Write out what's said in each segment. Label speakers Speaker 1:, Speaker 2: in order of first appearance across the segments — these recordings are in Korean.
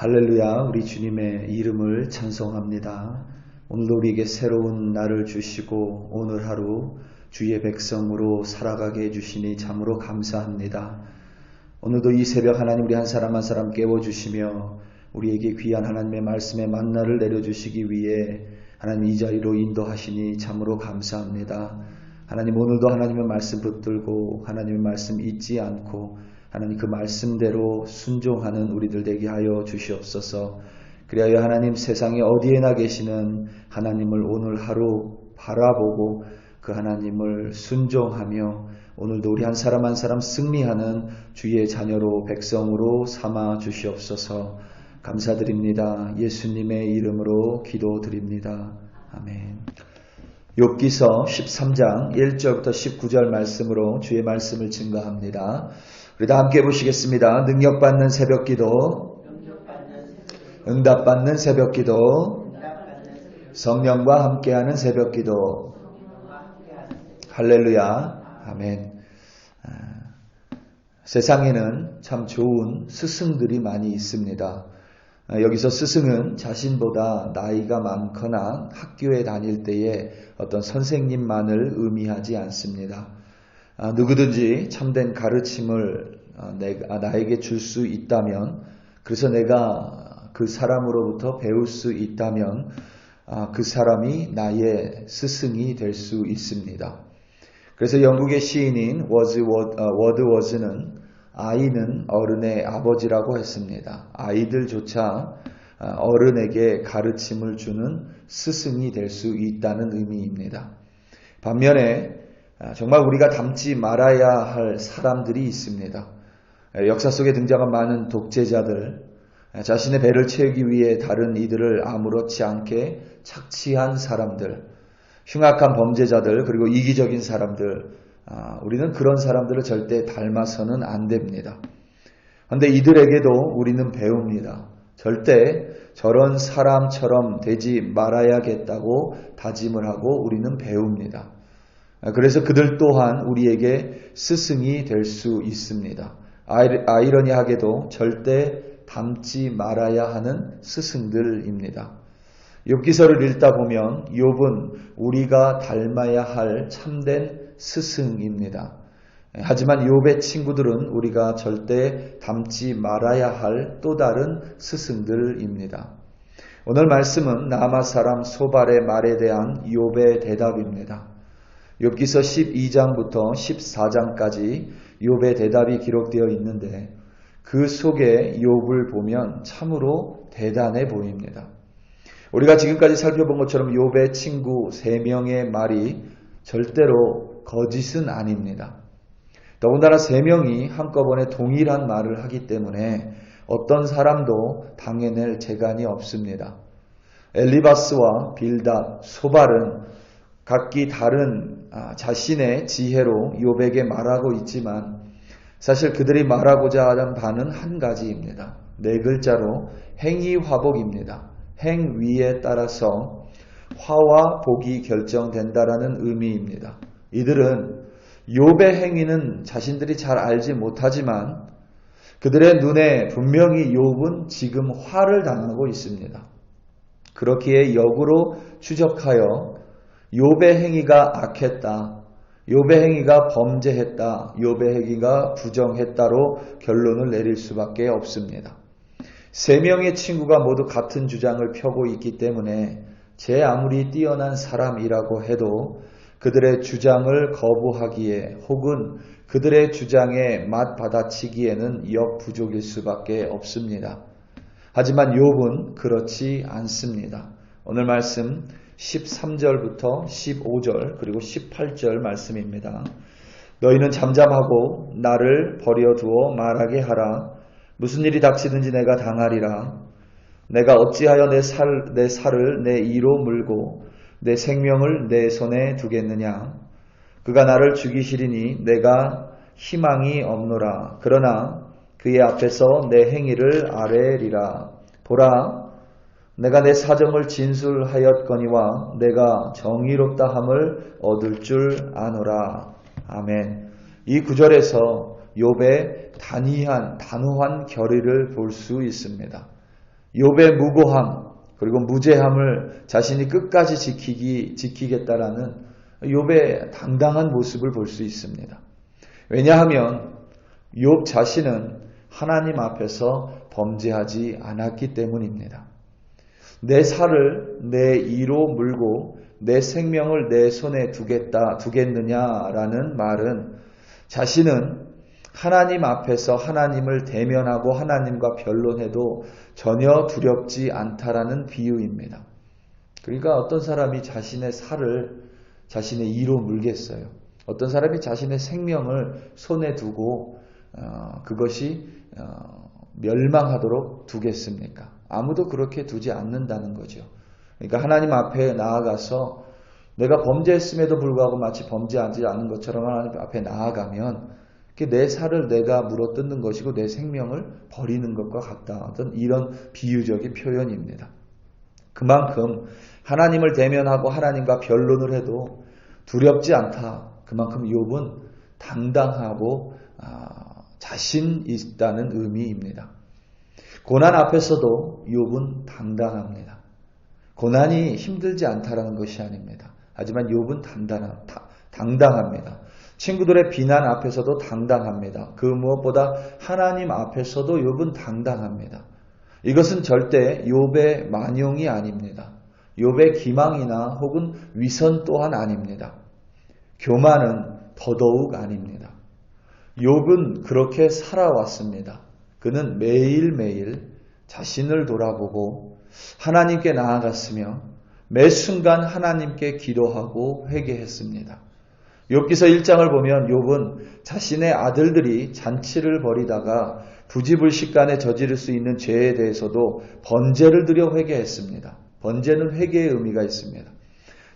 Speaker 1: 할렐루야, 우리 주님의 이름을 찬송합니다. 오늘도 우리에게 새로운 날을 주시고 오늘 하루 주의 백성으로 살아가게 해주시니 참으로 감사합니다. 오늘도 이 새벽 하나님 우리 한 사람 한 사람 깨워주시며 우리에게 귀한 하나님의 말씀의 만나를 내려주시기 위해 하나님 이 자리로 인도하시니 참으로 감사합니다. 하나님 오늘도 하나님의 말씀 붙들고 하나님의 말씀 잊지 않고 하나님 그 말씀대로 순종하는 우리들 되게 하여 주시옵소서. 그리하여 하나님 세상에 어디에나 계시는 하나님을 오늘 하루 바라보고 그 하나님을 순종하며 오늘도 우리 한 사람 한 사람 승리하는 주의 자녀로 백성으로 삼아 주시옵소서. 감사드립니다. 예수님의 이름으로 기도드립니다. 아멘. 욥기서 13장 1절부터 19절 말씀으로 주의 말씀을 증거합니다. 우리 다 함께 보시겠습니다. 능력받는 새벽기도, 응답받는 새벽기도, 성령과 함께하는 새벽기도. 할렐루야. 아멘. 세상에는 참 좋은 스승들이 많이 있습니다. 여기서 스승은 자신보다 나이가 많거나 학교에 다닐 때의 어떤 선생님만을 의미하지 않습니다. 누구든지 참된 가르침을 나에게 줄 수 있다면, 그래서 내가 그 사람으로부터 배울 수 있다면 그 사람이 나의 스승이 될 수 있습니다. 그래서 영국의 시인인 워드워즈는 아이는 어른의 아버지라고 했습니다. 아이들조차 어른에게 가르침을 주는 스승이 될 수 있다는 의미입니다. 반면에 정말 우리가 닮지 말아야 할 사람들이 있습니다. 역사 속에 등장한 많은 독재자들, 자신의 배를 채우기 위해 다른 이들을 아무렇지 않게 착취한 사람들, 흉악한 범죄자들, 그리고 이기적인 사람들, 우리는 그런 사람들을 절대 닮아서는 안 됩니다. 그런데 이들에게도 우리는 배웁니다. 절대 저런 사람처럼 되지 말아야겠다고 다짐을 하고 우리는 배웁니다. 그래서 그들 또한 우리에게 스승이 될 수 있습니다. 아이러니하게도 절대 닮지 말아야 하는 스승들입니다. 욥기서를 읽다 보면 욥은 우리가 닮아야 할 참된 스승입니다. 하지만 욥의 친구들은 우리가 절대 닮지 말아야 할 또 다른 스승들입니다. 오늘 말씀은 나아마 사람 소발의 말에 대한 욥의 대답입니다. 욥기서 12장부터 14장까지 욥의 대답이 기록되어 있는데 그 속에 욥을 보면 참으로 대단해 보입니다. 우리가 지금까지 살펴본 것처럼 욥의 친구 3명의 말이 절대로 거짓은 아닙니다. 더군다나 3명이 한꺼번에 동일한 말을 하기 때문에 어떤 사람도 당해낼 재간이 없습니다. 엘리바스와 빌닷, 소발은 각기 다른 자신의 지혜로 욥에게 말하고 있지만 사실 그들이 말하고자 하는 바는 한 가지입니다. 4글자로 행위화복입니다. 행위에 따라서 화와 복이 결정된다라는 의미입니다. 이들은 욥의 행위는 자신들이 잘 알지 못하지만 그들의 눈에 분명히 욥은 지금 화를 당하고 있습니다. 그렇기에 역으로 추적하여 욥의 행위가 악했다, 욥의 행위가 범죄했다, 욥의 행위가 부정했다로 결론을 내릴 수밖에 없습니다. 3명의 친구가 모두 같은 주장을 펴고 있기 때문에 제 아무리 뛰어난 사람이라고 해도 그들의 주장을 거부하기에 혹은 그들의 주장에 맞받아치기에는 역부족일 수밖에 없습니다. 하지만 욥은 그렇지 않습니다. 오늘 말씀 13절부터 15절 그리고 18절 말씀입니다. 너희는 잠잠하고 나를 버려두어 말하게 하라. 무슨 일이 닥치든지 내가 당하리라. 내가 어찌하여 내 살을 내 이로 물고 내 생명을 내 손에 두겠느냐. 그가 나를 죽이시리니 내가 희망이 없노라. 그러나 그의 앞에서 내 행위를 아뢰리라. 보라, 내가 내 사정을 진술하였거니와 내가 정의롭다함을 얻을 줄 아노라. 아멘. 이 구절에서 욥의 단호한 결의를 볼 수 있습니다. 욥의 무고함 그리고 무죄함을 자신이 끝까지 지키겠다라는 욥의 당당한 모습을 볼 수 있습니다. 왜냐하면 욥 자신은 하나님 앞에서 범죄하지 않았기 때문입니다. 내 살을 내 이로 물고 내 생명을 내 손에 두겠느냐라는 말은 자신은 하나님 앞에서 하나님을 대면하고 하나님과 변론해도 전혀 두렵지 않다라는 비유입니다. 그러니까 어떤 사람이 자신의 살을 자신의 이로 물겠어요. 어떤 사람이 자신의 생명을 손에 두고 그것이 멸망하도록 두겠습니까? 아무도 그렇게 두지 않는다는 거죠. 그러니까 하나님 앞에 나아가서 내가 범죄했음에도 불구하고 마치 범죄하지 않은 것처럼 하나님 앞에 나아가면 내 살을 내가 물어뜯는 것이고 내 생명을 버리는 것과 같다. 어떤 이런 비유적인 표현입니다. 그만큼 하나님을 대면하고 하나님과 변론을 해도 두렵지 않다. 그만큼 욥은 당당하고 자신 있다는 의미입니다. 고난 앞에서도 욥은 당당합니다. 고난이 힘들지 않다라는 것이 아닙니다. 하지만 욥은 당당합니다. 친구들의 비난 앞에서도 당당합니다. 그 무엇보다 하나님 앞에서도 욥은 당당합니다. 이것은 절대 욥의 만용이 아닙니다. 욥의 기망이나 혹은 위선 또한 아닙니다. 교만은 더더욱 아닙니다. 욥은 그렇게 살아왔습니다. 그는 매일매일 자신을 돌아보고 하나님께 나아갔으며 매 순간 하나님께 기도하고 회개했습니다. 욥기서 1장을 보면 욥은 자신의 아들들이 잔치를 벌이다가 부지불식간에 저지를 수 있는 죄에 대해서도 번제를 드려 회개했습니다. 번제는 회개의 의미가 있습니다.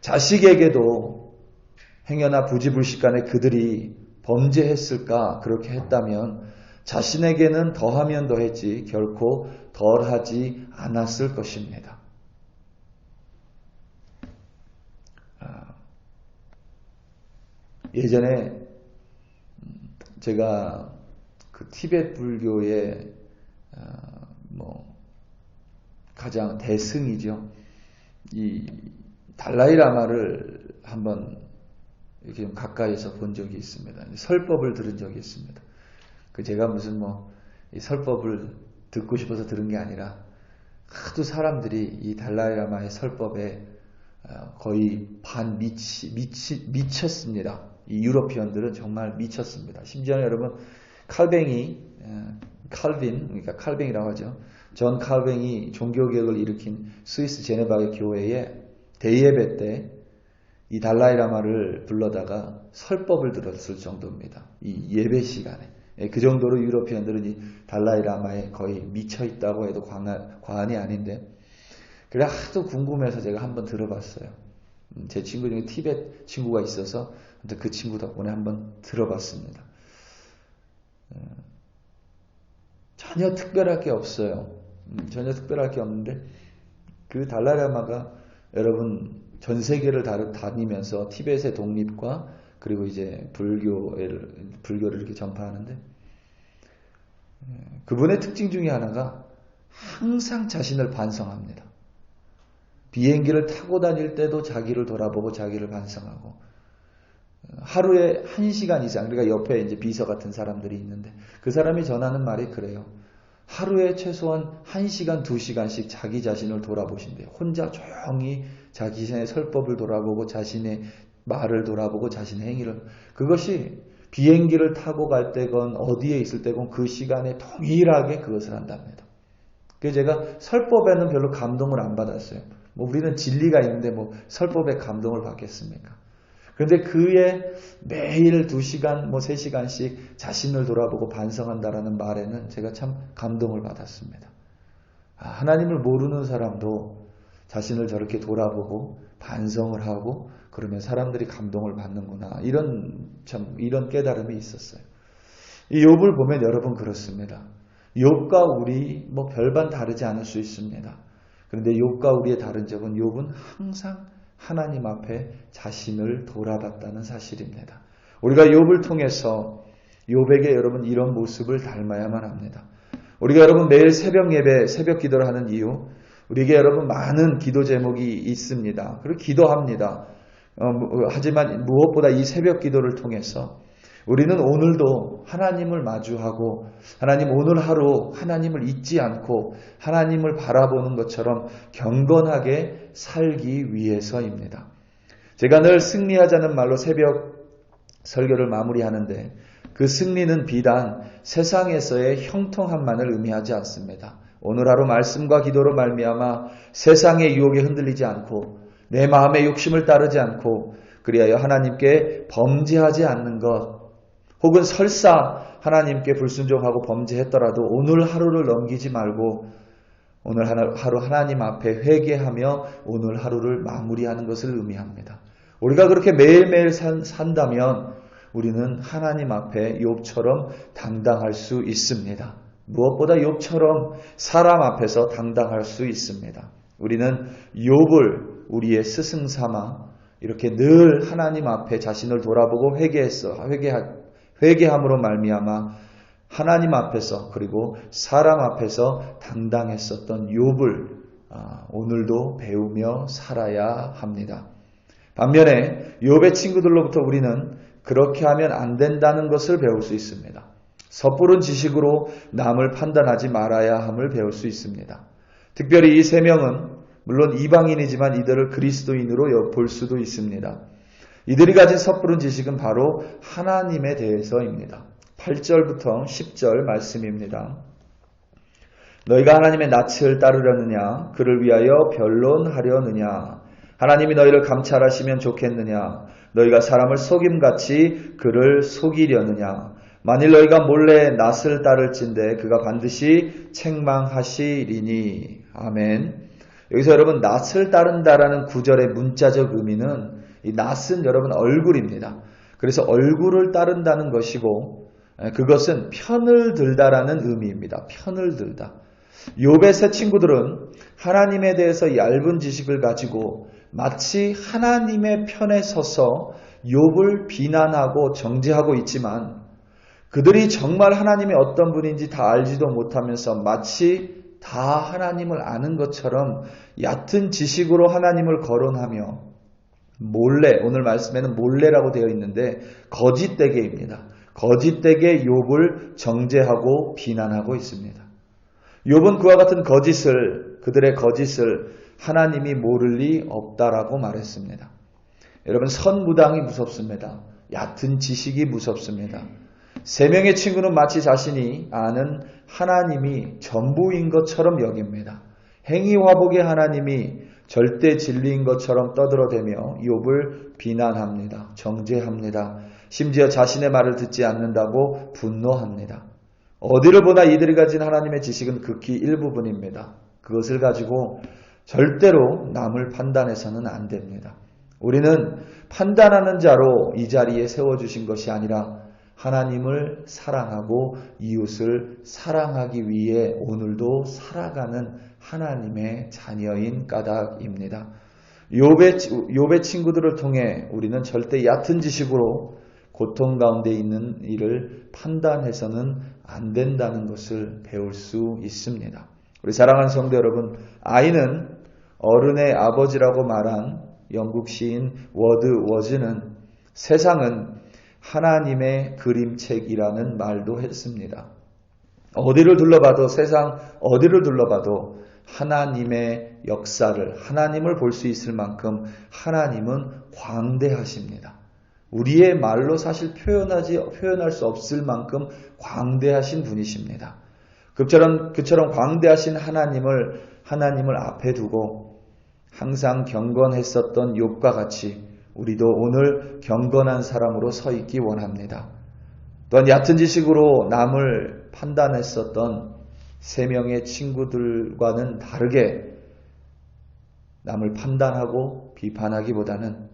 Speaker 1: 자식에게도 행여나 부지불식간에 그들이 범죄했을까 그렇게 했다면 자신에게는 더하면 더했지 결코 덜하지 않았을 것입니다. 예전에 제가 그 티베트 불교의 가장 대승이죠. 이 달라이 라마를 한번 이렇게 좀 가까이서 본 적이 있습니다. 설법을 들은 적이 있습니다. 제가 무슨 이 설법을 듣고 싶어서 들은 게 아니라 하도 사람들이 이 달라이 라마의 설법에 거의 미쳤습니다. 이 유러피언들은 정말 미쳤습니다. 심지어 여러분 칼뱅이, 그러니까 칼뱅이라고 하죠. 존 칼뱅이 종교개혁을 일으킨 스위스 제네바의 교회에 대예배 때 이 달라이 라마를 불러다가 설법을 들었을 정도입니다. 이 예배 시간에. 그 정도로 유러피언들은 이 달라이 라마에 거의 미쳐 있다고 해도 과언이 아닌데, 그래 하도 궁금해서 제가 한번 들어봤어요. 제 친구 중에 티베트 친구가 있어서 그 친구 덕분에 한번 들어봤습니다. 전혀 특별할 게 없어요. 전혀 특별할 게 없는데 그 달라이 라마가 여러분 전 세계를 다니면서 티베트의 독립과 그리고 이제 불교를 이렇게 전파하는데 그분의 특징 중에 하나가 항상 자신을 반성합니다. 비행기를 타고 다닐 때도 자기를 돌아보고 자기를 반성하고 하루에 1시간 이상, 그러니까 옆에 이제 비서 같은 사람들이 있는데 그 사람이 전하는 말이 그래요. 하루에 최소한 1시간, 2시간씩 자기 자신을 돌아보신대요. 혼자 조용히 자신의 설법을 돌아보고 자신의 말을 돌아보고 자신의 행위를. 그것이 비행기를 타고 갈 때건 어디에 있을 때건 그 시간에 동일하게 그것을 한답니다. 그래서 제가 설법에는 별로 감동을 안 받았어요. 우리는 진리가 있는데 설법에 감동을 받겠습니까? 그런데 그의 매일 2시간, 3시간씩 자신을 돌아보고 반성한다라는 말에는 제가 참 감동을 받았습니다. 하나님을 모르는 사람도 자신을 저렇게 돌아보고 반성을 하고 그러면 사람들이 감동을 받는구나. 이런 깨달음이 있었어요. 이 욥을 보면 여러분 그렇습니다. 욥과 우리 별반 다르지 않을 수 있습니다. 그런데 욥과 우리의 다른 점은 욥은 항상 하나님 앞에 자신을 돌아봤다는 사실입니다. 우리가 욥을 통해서 욥에게 여러분 이런 모습을 닮아야만 합니다. 우리가 여러분 매일 새벽 예배, 새벽 기도를 하는 이유, 우리에게 여러분 많은 기도 제목이 있습니다. 그리고 기도합니다. 하지만 무엇보다 이 새벽 기도를 통해서 우리는 오늘도 하나님을 마주하고 하나님 오늘 하루 하나님을 잊지 않고 하나님을 바라보는 것처럼 경건하게 살기 위해서입니다. 제가 늘 승리하자는 말로 새벽 설교를 마무리하는데 그 승리는 비단 세상에서의 형통함만을 의미하지 않습니다. 오늘 하루 말씀과 기도로 말미암아 세상의 유혹에 흔들리지 않고 내 마음의 욕심을 따르지 않고 그리하여 하나님께 범죄하지 않는 것 혹은 설사 하나님께 불순종하고 범죄했더라도 오늘 하루를 넘기지 말고 오늘 하루 하나님 앞에 회개하며 오늘 하루를 마무리하는 것을 의미합니다. 우리가 그렇게 매일매일 산다면 우리는 하나님 앞에 욥처럼 당당할 수 있습니다. 무엇보다 욥처럼 사람 앞에서 당당할 수 있습니다. 우리는 욥을 우리의 스승 삼아 이렇게 늘 하나님 앞에 자신을 돌아보고 회개함으로 말미암아 하나님 앞에서 그리고 사람 앞에서 당당했었던 욥을 오늘도 배우며 살아야 합니다. 반면에 욥의 친구들로부터 우리는 그렇게 하면 안 된다는 것을 배울 수 있습니다. 섣부른 지식으로 남을 판단하지 말아야 함을 배울 수 있습니다. 특별히 이 세 명은 물론 이방인이지만 이들을 그리스도인으로 볼 수도 있습니다. 이들이 가진 섣부른 지식은 바로 하나님에 대해서입니다. 8절부터 10절 말씀입니다. 너희가 하나님의 낯을 따르려느냐? 그를 위하여 변론하려느냐? 하나님이 너희를 감찰하시면 좋겠느냐? 너희가 사람을 속임같이 그를 속이려느냐? 만일 너희가 몰래 낯을 따를진대 그가 반드시 책망하시리니. 아멘. 여기서 여러분 낯을 따른다라는 구절의 문자적 의미는 이 낯은 여러분 얼굴입니다. 그래서 얼굴을 따른다는 것이고 그것은 편을 들다라는 의미입니다. 편을 들다. 욥의 세 친구들은 하나님에 대해서 얇은 지식을 가지고 마치 하나님의 편에 서서 욥을 비난하고 정죄하고 있지만 그들이 정말 하나님이 어떤 분인지 다 알지도 못하면서 마치 다 하나님을 아는 것처럼 얕은 지식으로 하나님을 거론하며 몰래, 오늘 말씀에는 몰래라고 되어 있는데 거짓되게입니다. 거짓되게 욥을 정죄하고 비난하고 있습니다. 욥은 그와 같은 그들의 거짓을 하나님이 모를 리 없다라고 말했습니다. 여러분 선무당이 무섭습니다. 얕은 지식이 무섭습니다. 세 명의 친구는 마치 자신이 아는 하나님이 전부인 것처럼 여깁니다. 행위화복의 하나님이 절대 진리인 것처럼 떠들어대며 욥을 비난합니다. 정죄합니다. 심지어 자신의 말을 듣지 않는다고 분노합니다. 어디를 보나 이들이 가진 하나님의 지식은 극히 일부분입니다. 그것을 가지고 절대로 남을 판단해서는 안 됩니다. 우리는 판단하는 자로 이 자리에 세워주신 것이 아니라 하나님을 사랑하고 이웃을 사랑하기 위해 오늘도 살아가는 하나님의 자녀인 까닭입니다. 욥의 친구들을 통해 우리는 절대 얕은 지식으로 고통 가운데 있는 이를 판단해서는 안 된다는 것을 배울 수 있습니다. 우리 사랑하는 성도 여러분, 아이는 어른의 아버지라고 말한 영국 시인 워드워즈는 세상은 하나님의 그림책이라는 말도 했습니다. 어디를 둘러봐도 세상 어디를 둘러봐도 하나님의 역사를 하나님을 볼 수 있을 만큼 하나님은 광대하십니다. 우리의 말로 사실 표현할 수 없을 만큼 광대하신 분이십니다. 그처럼 광대하신 하나님을 앞에 두고 항상 경건했었던 욥과 같이 우리도 오늘 경건한 사람으로 서 있기 원합니다. 또한 얕은 지식으로 남을 판단했었던 세 명의 친구들과는 다르게 남을 판단하고 비판하기보다는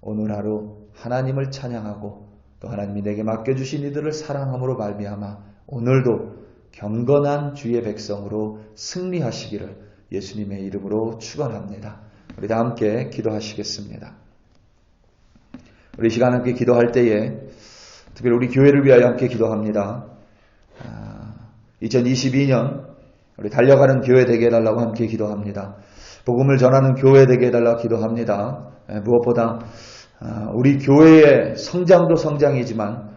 Speaker 1: 오늘 하루 하나님을 찬양하고 또 하나님이 내게 맡겨주신 이들을 사랑함으로 말미암아 오늘도 경건한 주의 백성으로 승리하시기를 예수님의 이름으로 축원합니다. 우리 다 함께 기도하시겠습니다. 우리 시간 함께 기도할 때에 특별히 우리 교회를 위하여 함께 기도합니다. 2022년 우리 달려가는 교회 되게 해달라고 함께 기도합니다. 복음을 전하는 교회 되게 해달라고 기도합니다. 무엇보다 우리 교회의 성장도 성장이지만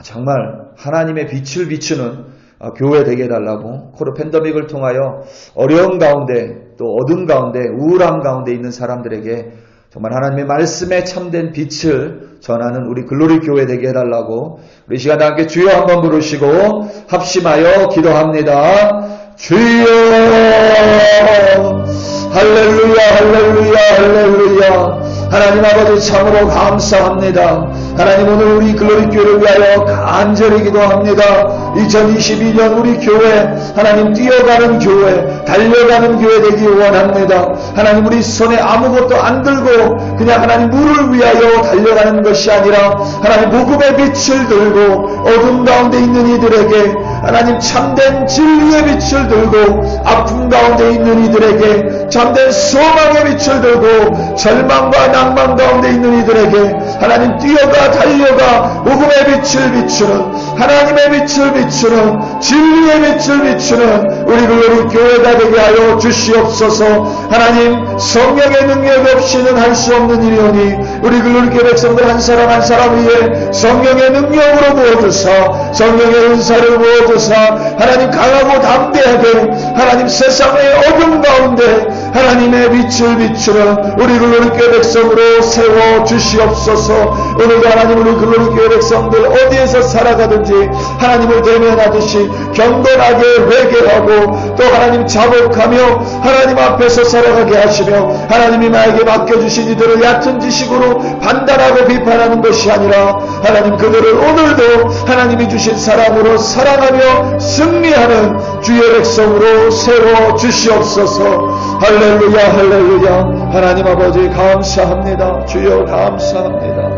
Speaker 1: 정말 하나님의 빛을 비추는 교회 되게 해달라고, 코로나 팬데믹을 통하여 어려운 가운데 또 어둠 가운데 우울함 가운데 있는 사람들에게 정말 하나님의 말씀에 참된 빛을 전하는 우리 글로리 교회 되게 해달라고 우리 시간 함께 주여 한번 부르시고 합심하여 기도합니다. 주여, 할렐루야 할렐루야 할렐루야. 하나님 아버지 참으로 감사합니다. 하나님 오늘 우리 글로리 교회를 위하여 간절히 기도합니다. 2022년 우리 교회 하나님 뛰어가는 교회, 달려가는 교회 되기 원합니다. 하나님 우리 손에 아무것도 안 들고 그냥 하나님 물을 위하여 달려가는 것이 아니라 하나님 복음의 빛을 들고 어둠 가운데 있는 이들에게 하나님 참된 진리의 빛을 들고 아픔 가운데 있는 이들에게 참된 소망의 빛을 들고 절망과 낭만 가운데 있는 이들에게 하나님 뛰어가 달려가 복음의 빛을 비추는 하나님의 빛을 비추는 진리의 빛을 비추는 우리 글로리 교회가 되게 하여 주시옵소서. 하나님 성령의 능력 없이는 할 수 없는 일이오니 우리 글로리 교회 백성들 한 사람 한 사람 위에 성령의 능력으로 부어주사 성령의 은사를 부어주사 하나님 강하고 담대하게 하나님 세상의 어둠 가운데 하나님의 빛을 비추는 우리 글로리 교회 백성으로 세워주시옵소서. 오늘도 하나님 우리 글로리 교회 백성들 어디에서 살아가든지 하나님을 대면하듯이 경건하게 회개하고 또 하나님 자복하며 하나님 앞에서 살아가게 하시며 하나님이 나에게 맡겨주신 이들을 얕은 지식으로 판단하고 비판하는 것이 아니라 하나님 그들을 오늘도 하나님이 주신 사랑으로 사랑하며 승리하는 주의 백성으로 세워주시옵소서. 할렐루야 할렐루야. 하나님 아버지 감사합니다. 주여 감사합니다.